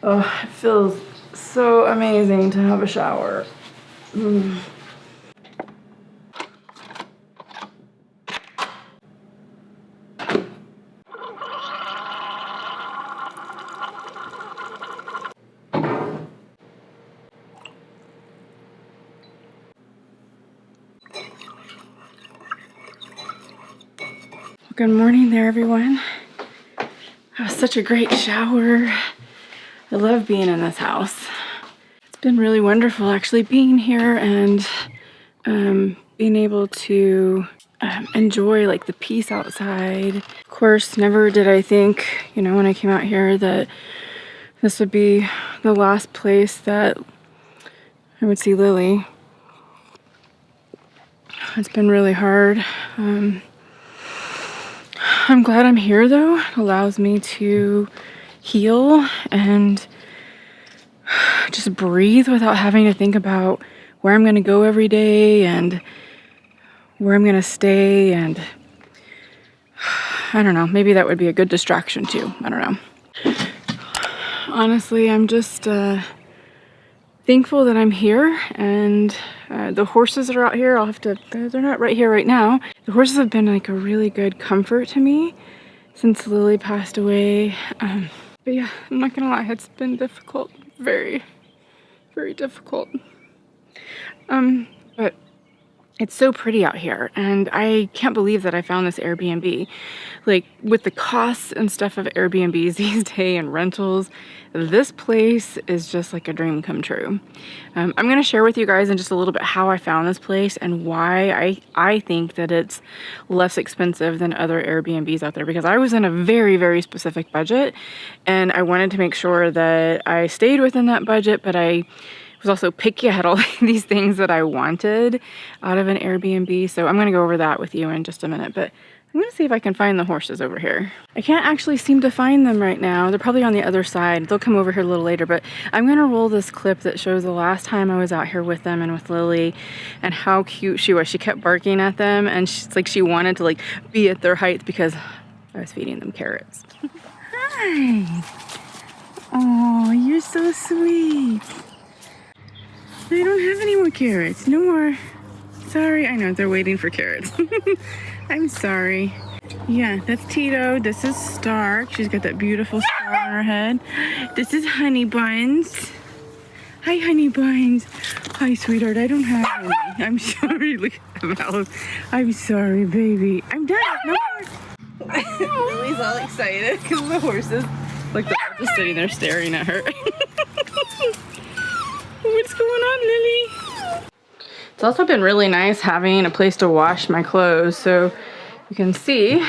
Oh, it feels so amazing to have a shower. Good morning there, everyone. That was such a great shower. I love being in this house. It's been really wonderful actually being here and being able to enjoy like the peace outside. Of course, never did I think, you know, when I came out here that this would be the last place that I would see Lily. It's been really hard. I'm glad I'm here though. It allows me to heal and just breathe without having to think about where I'm gonna go every day and where I'm gonna stay, and I don't know, maybe that would be a good distraction too. I don't know. Honestly, I'm just thankful that I'm here, and the horses that are out here, they're not right here right now. The horses have been like a really good comfort to me since Lily passed away. But yeah, I'm not gonna lie, it's been difficult, very, very difficult. But it's so pretty out here, and I can't believe that I found this Airbnb. Like, with the costs and stuff of Airbnbs these days and rentals, this place is just like a dream come true. I'm gonna share with you guys in just a little bit how I found this place and why I think that it's less expensive than other Airbnbs out there, because I was in a very, very specific budget and I wanted to make sure that I stayed within that budget, but I was also picky. I had all these things that I wanted out of an Airbnb. So I'm gonna go over that with you in just a minute, but I'm gonna see if I can find the horses over here. I can't actually seem to find them right now. They're probably on the other side. They'll come over here a little later, but I'm gonna roll this clip that shows the last time I was out here with them and with Lily and how cute she was. She kept barking at them and she's like, she wanted to like be at their height because I was feeding them carrots. Hi. Oh, you're so sweet. I don't have any more carrots. No more. Sorry. I know they're waiting for carrots. I'm sorry. Yeah, that's Tito. This is Stark. She's got that beautiful star on her head. This is Honey Buns. Hi, Honey Buns. Hi, sweetheart. I don't have any. I'm sorry. Look at the mouth. I'm sorry, baby. I'm done. No more. Lily's all excited because the horses, like, they're just sitting there staring at her. What's going on, Lily? It's also been really nice having a place to wash my clothes. So you can see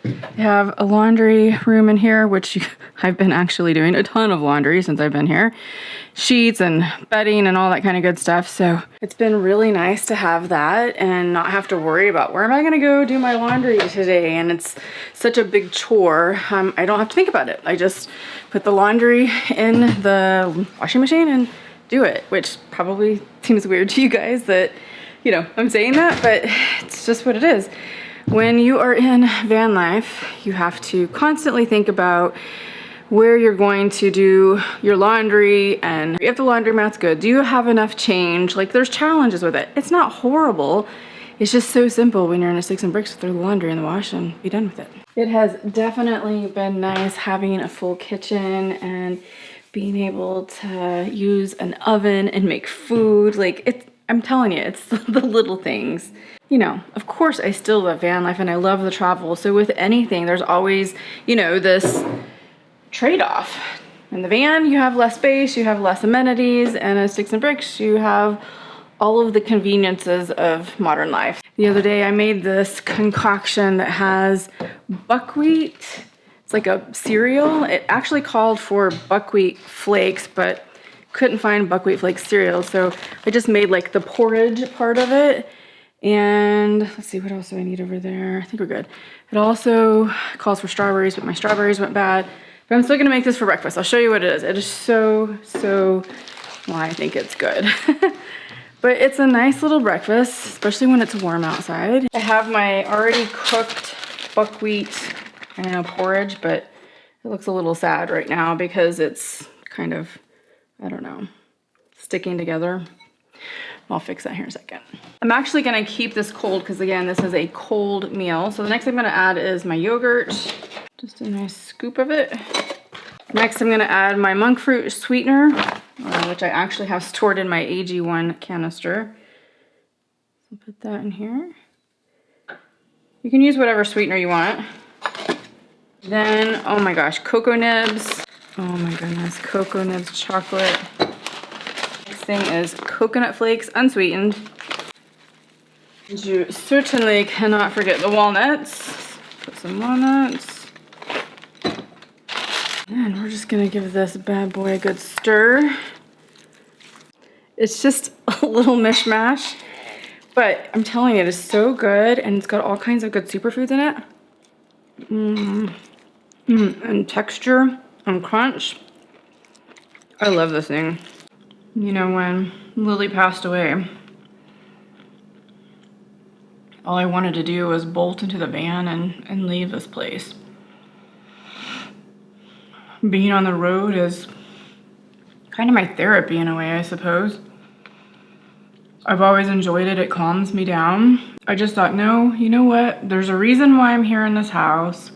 I have a laundry room in here, which I've been actually doing a ton of laundry since I've been here. Sheets and bedding and all that kind of good stuff. So it's been really nice to have that and not have to worry about where am I gonna go do my laundry today. And it's such a big chore. I don't have to think about it. I just put the laundry in the washing machine and do it, which probably seems weird to you guys that, you know, I'm saying that, but it's just what it is. When you are in van life, you have to constantly think about where you're going to do your laundry and if the laundromat's good, do you have enough change? Like, there's challenges with it. It's not horrible. It's just so simple when you're in a sticks and bricks to throw the laundry in the wash and be done with it. It has definitely been nice having a full kitchen and being able to use an oven and make food. Like, I'm telling you, it's the little things. You know, of course I still love van life and I love the travel. So with anything, there's always, you know, this trade-off. In the van, you have less space, you have less amenities, and in sticks and bricks, you have all of the conveniences of modern life. The other day, I made this concoction that has buckwheat. It's like a cereal. It actually called for buckwheat flakes, but couldn't find buckwheat flakes cereal. So I just made like the porridge part of it. And let's see, what else do I need over there? I think we're good. It also calls for strawberries, but my strawberries went bad. But I'm still gonna make this for breakfast. I'll show you what it is. It is so, well, I think it's good. But it's a nice little breakfast, especially when it's warm outside. I have my already cooked buckwheat, I know, porridge, but it looks a little sad right now because it's kind of, I don't know, sticking together. I'll fix that here in a second. I'm actually gonna keep this cold because again, this is a cold meal. So the next thing I'm gonna add is my yogurt. Just a nice scoop of it. Next, I'm gonna add my monk fruit sweetener, which I actually have stored in my AG1 canister. So put that in here. You can use whatever sweetener you want. Then, oh my gosh, cocoa nibs. Oh my goodness, cocoa nibs chocolate. Next thing is coconut flakes, unsweetened. You certainly cannot forget the walnuts. Put some walnuts. And we're just gonna give this bad boy a good stir. It's just a little mishmash, but I'm telling you, it is so good, and it's got all kinds of good superfoods in it. And texture and crunch. I love this thing. You know, when Lily passed away, all I wanted to do was bolt into the van and leave this place. Being on the road is kind of my therapy in a way, I suppose. I've always enjoyed it. It calms me down. I just thought, no, you know what? There's a reason why I'm here in this house.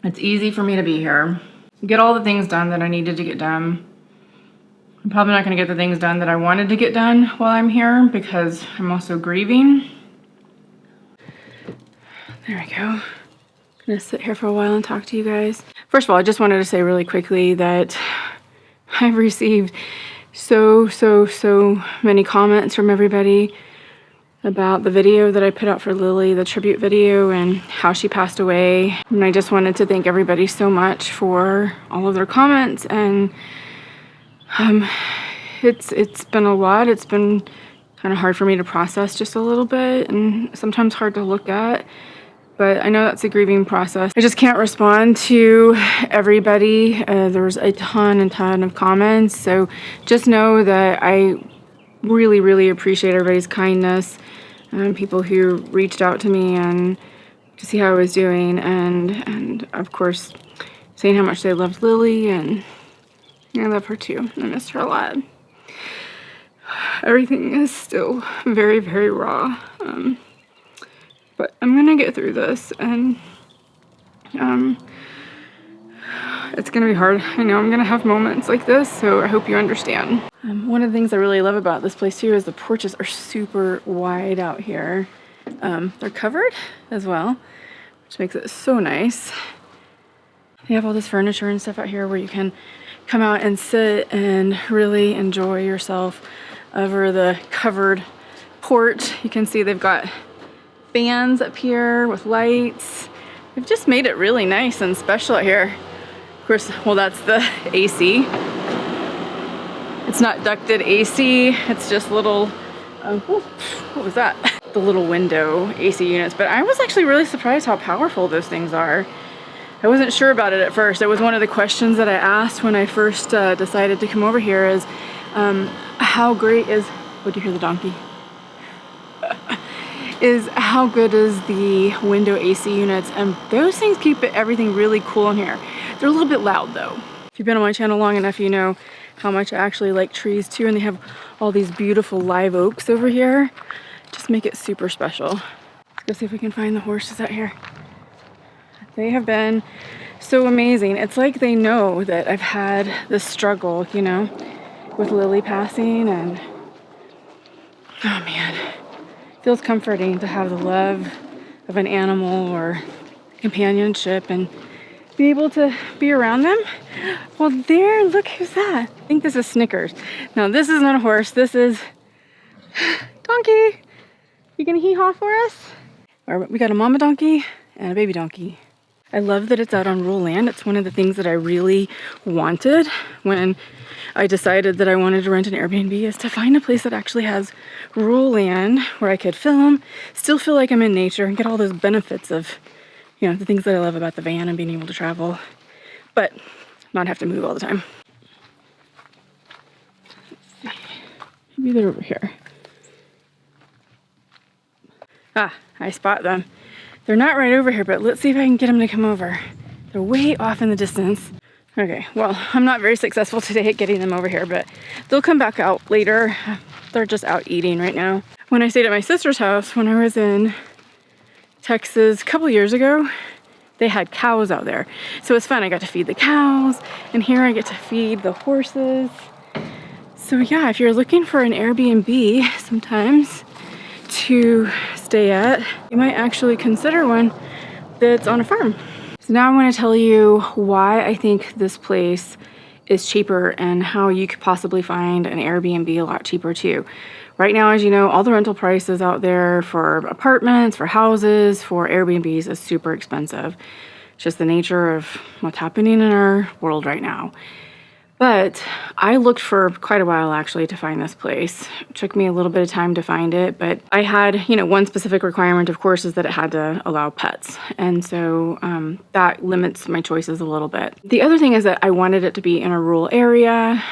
It's easy for me to be here. Get all the things done that I needed to get done. I'm probably not going to get the things done that I wanted to get done while I'm here because I'm also grieving. There we go. I'm gonna sit here for a while and talk to you guys. First of all, I just wanted to say really quickly that I've received so many comments from everybody about the video that I put out for Lily, the tribute video, and how she passed away. And I just wanted to thank everybody so much for all of their comments. And it's been a lot. It's been kind of hard for me to process just a little bit, and sometimes hard to look at. But I know that's a grieving process. I just can't respond to everybody. There was a ton of comments. So just know that I really appreciate everybody's kindness. People who reached out to me and to see how I was doing. And of course, saying how much they loved Lily. And I love her too. I missed her a lot. Everything is still very raw. But I'm gonna get through this, and it's gonna be hard. I know I'm gonna have moments like this, so I hope you understand. One of the things I really love about this place too is the porches are super wide out here. They're covered as well, which makes it so nice. They have all this furniture and stuff out here where you can come out and sit and really enjoy yourself over the covered porch. You can see they've got fans up here with lights. They've just made it really nice and special out here. Of course, well, that's the AC. It's not ducted AC, it's just little, what was that? The little window AC units. But I was actually really surprised how powerful those things are. I wasn't sure about it at first. It was one of the questions that I asked when I first decided to come over here is, how great is, oh, do you hear the donkey? Is how good is the window AC units, and those things keep everything really cool in here. They're a little bit loud though. If you've been on my channel long enough, you know how much I actually like trees too, and they have all these beautiful live oaks over here. Just make it super special. Let's go see if we can find the horses out here. They have been so amazing. It's like they know that I've had this struggle, you know, with Lily passing, and oh man. Feels comforting to have the love of an animal or companionship and be able to be around them. Well, there, look who's that. I think this is Snickers. No, this is not a horse. This is donkey. You gonna hee-haw for us? Or we got a mama donkey and a baby donkey. I love that it's out on rural land. It's one of the things that I really wanted when I decided that I wanted to rent an Airbnb, is to find a place that actually has rural land where I could film, still feel like I'm in nature, and get all those benefits of, you know, the things that I love about the van and being able to travel, but not have to move all the time. Let's see. Maybe they're over here. Ah, I spot them. They're not right over here, but let's see if I can get them to come over. They're way off in the distance. Okay, well, I'm not very successful today at getting them over here, but they'll come back out later. They're just out eating right now. When I stayed at my sister's house, when I was in Texas a couple years ago, they had cows out there. So it was fun. I got to feed the cows, and here I get to feed the horses. So yeah, if you're looking for an Airbnb sometimes to stay at, you might actually consider one that's on a farm. So now I want to tell you why I think this place is cheaper and how you could possibly find an Airbnb a lot cheaper too. Right now, as you know, all the rental prices out there for apartments, for houses, for Airbnbs is super expensive. It's just the nature of what's happening in our world right now. But I looked for quite a while actually to find this place. It took me a little bit of time to find it, but I had, you know, one specific requirement, of course, is that it had to allow pets. And so that limits my choices a little bit. The other thing is that I wanted it to be in a rural area,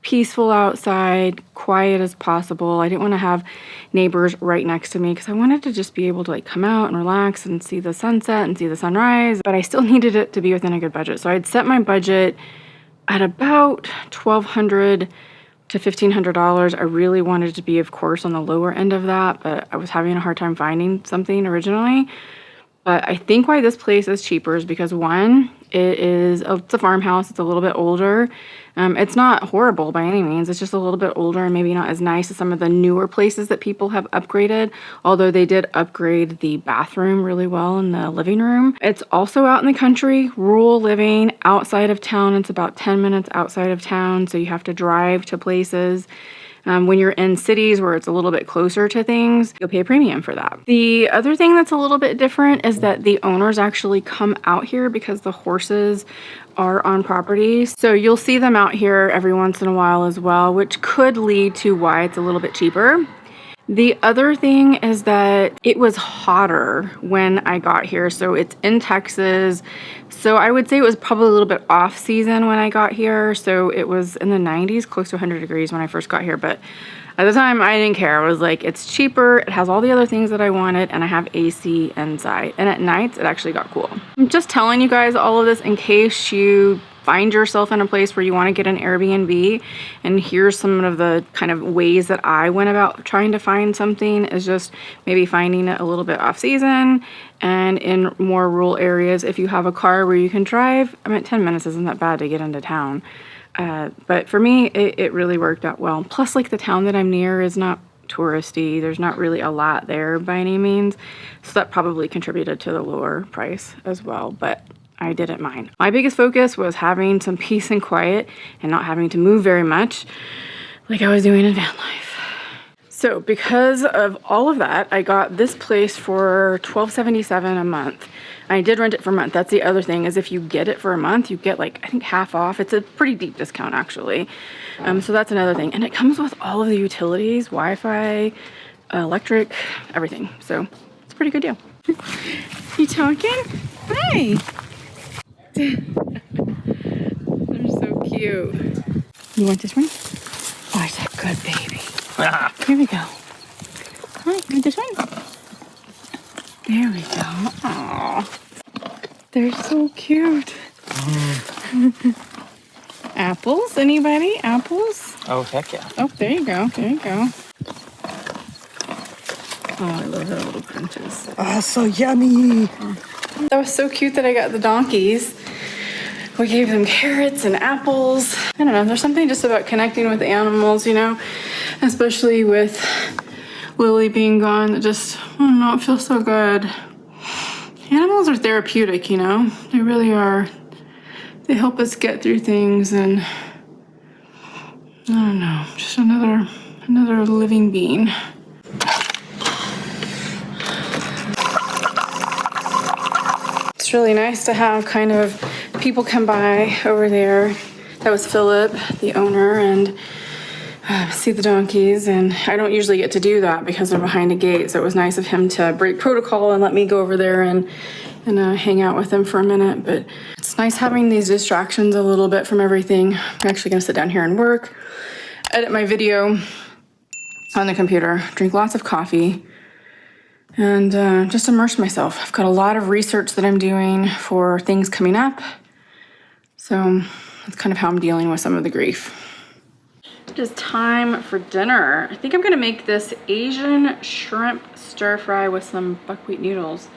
peaceful outside, quiet as possible. I didn't want to have neighbors right next to me because I wanted to just be able to like come out and relax and see the sunset and see the sunrise, but I still needed it to be within a good budget. So I'd set my budget at about $1,200 to $1,500. I really wanted to be, of course, on the lower end of that, but I was having a hard time finding something originally. But I think why this place is cheaper is because one, it's a farmhouse. It's a little bit older. It's not horrible by any means. It's just a little bit older and maybe not as nice as some of the newer places that people have upgraded, although they did upgrade the bathroom really well in the living room. It's also out in the country, rural living, outside of town. It's about 10 minutes outside of town, so you have to drive to places. When you're in cities where it's a little bit closer to things, you'll pay a premium for that. The other thing that's a little bit different is that the owners actually come out here because the horses are on property. So you'll see them out here every once in a while as well, which could lead to why it's a little bit cheaper. The other thing is that it was hotter when I got here. So it's in Texas. So I would say it was probably a little bit off season when I got here. So it was in the 90s, close to 100 degrees when I first got here. But at the time, I didn't care. I was like, it's cheaper. It has all the other things that I wanted. And I have AC inside. And at nights, it actually got cool. I'm just telling you guys all of this in case you find yourself in a place where you want to get an Airbnb, and here's some of the kind of ways that I went about trying to find something is just maybe finding it a little bit off season and in more rural areas. If you have a car where you can drive, I mean, 10 minutes isn't that bad to get into town. But for me, it really worked out well. Plus, like, the town that I'm near is not touristy. There's not really a lot there by any means. So that probably contributed to the lower price as well. But I didn't mind. My biggest focus was having some peace and quiet and not having to move very much like I was doing in van life. So because of all of that, I got this place for $12.77 a month. I did rent it for a month. That's the other thing, is if you get it for a month, you get like, I think, half off. It's a pretty deep discount actually. So that's another thing. And it comes with all of the utilities, Wi-Fi, electric, everything. So it's a pretty good deal. You talking? Hi. They're so cute. You want this one? Oh, it's a good baby. Here we go. Hi, you want this one? There we go. Aww. They're so cute. Apples? Anybody? Apples? Oh, heck yeah. Oh, there you go. There you go. Oh, I love their little crunches. Oh, so yummy. That was so cute that I got the donkeys. We gave them carrots and apples. I don't know, there's something just about connecting with animals, you know, especially with Lily being gone, that just, I don't know, it feels so good. Animals are therapeutic, you know, they really are. They help us get through things, and I don't know, just another living being. It's really nice to have kind of people come by over there. That was Philip, the owner, and see the donkeys. And I don't usually get to do that because they're behind a gate. So it was nice of him to break protocol and let me go over there and hang out with them for a minute. But it's nice having these distractions a little bit from everything. I'm actually gonna sit down here and work, edit my video on the computer, drink lots of coffee, and just immerse myself. I've got a lot of research that I'm doing for things coming up. So that's kind of how I'm dealing with some of the grief. It is time for dinner. I think I'm gonna make this Asian shrimp stir fry with some buckwheat noodles.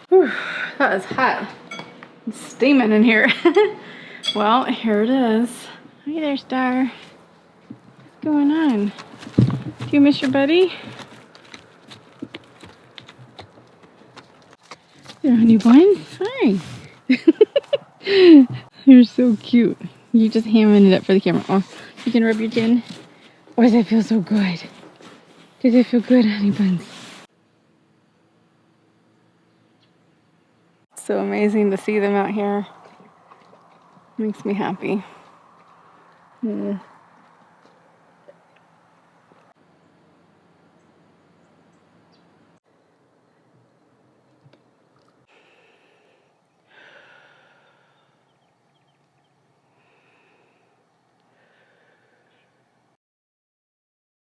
Whew, that is hot. It's steaming in here. Well, here it is. Hey there, Star. What's going on? Do you miss your buddy? There, honey buns. Hi. You're so cute. You just hamming it up for the camera. Oh, you can rub your chin. Oh, does that feel so good? Does it feel good, honey buns? So amazing to see them out here. Makes me happy. Yeah.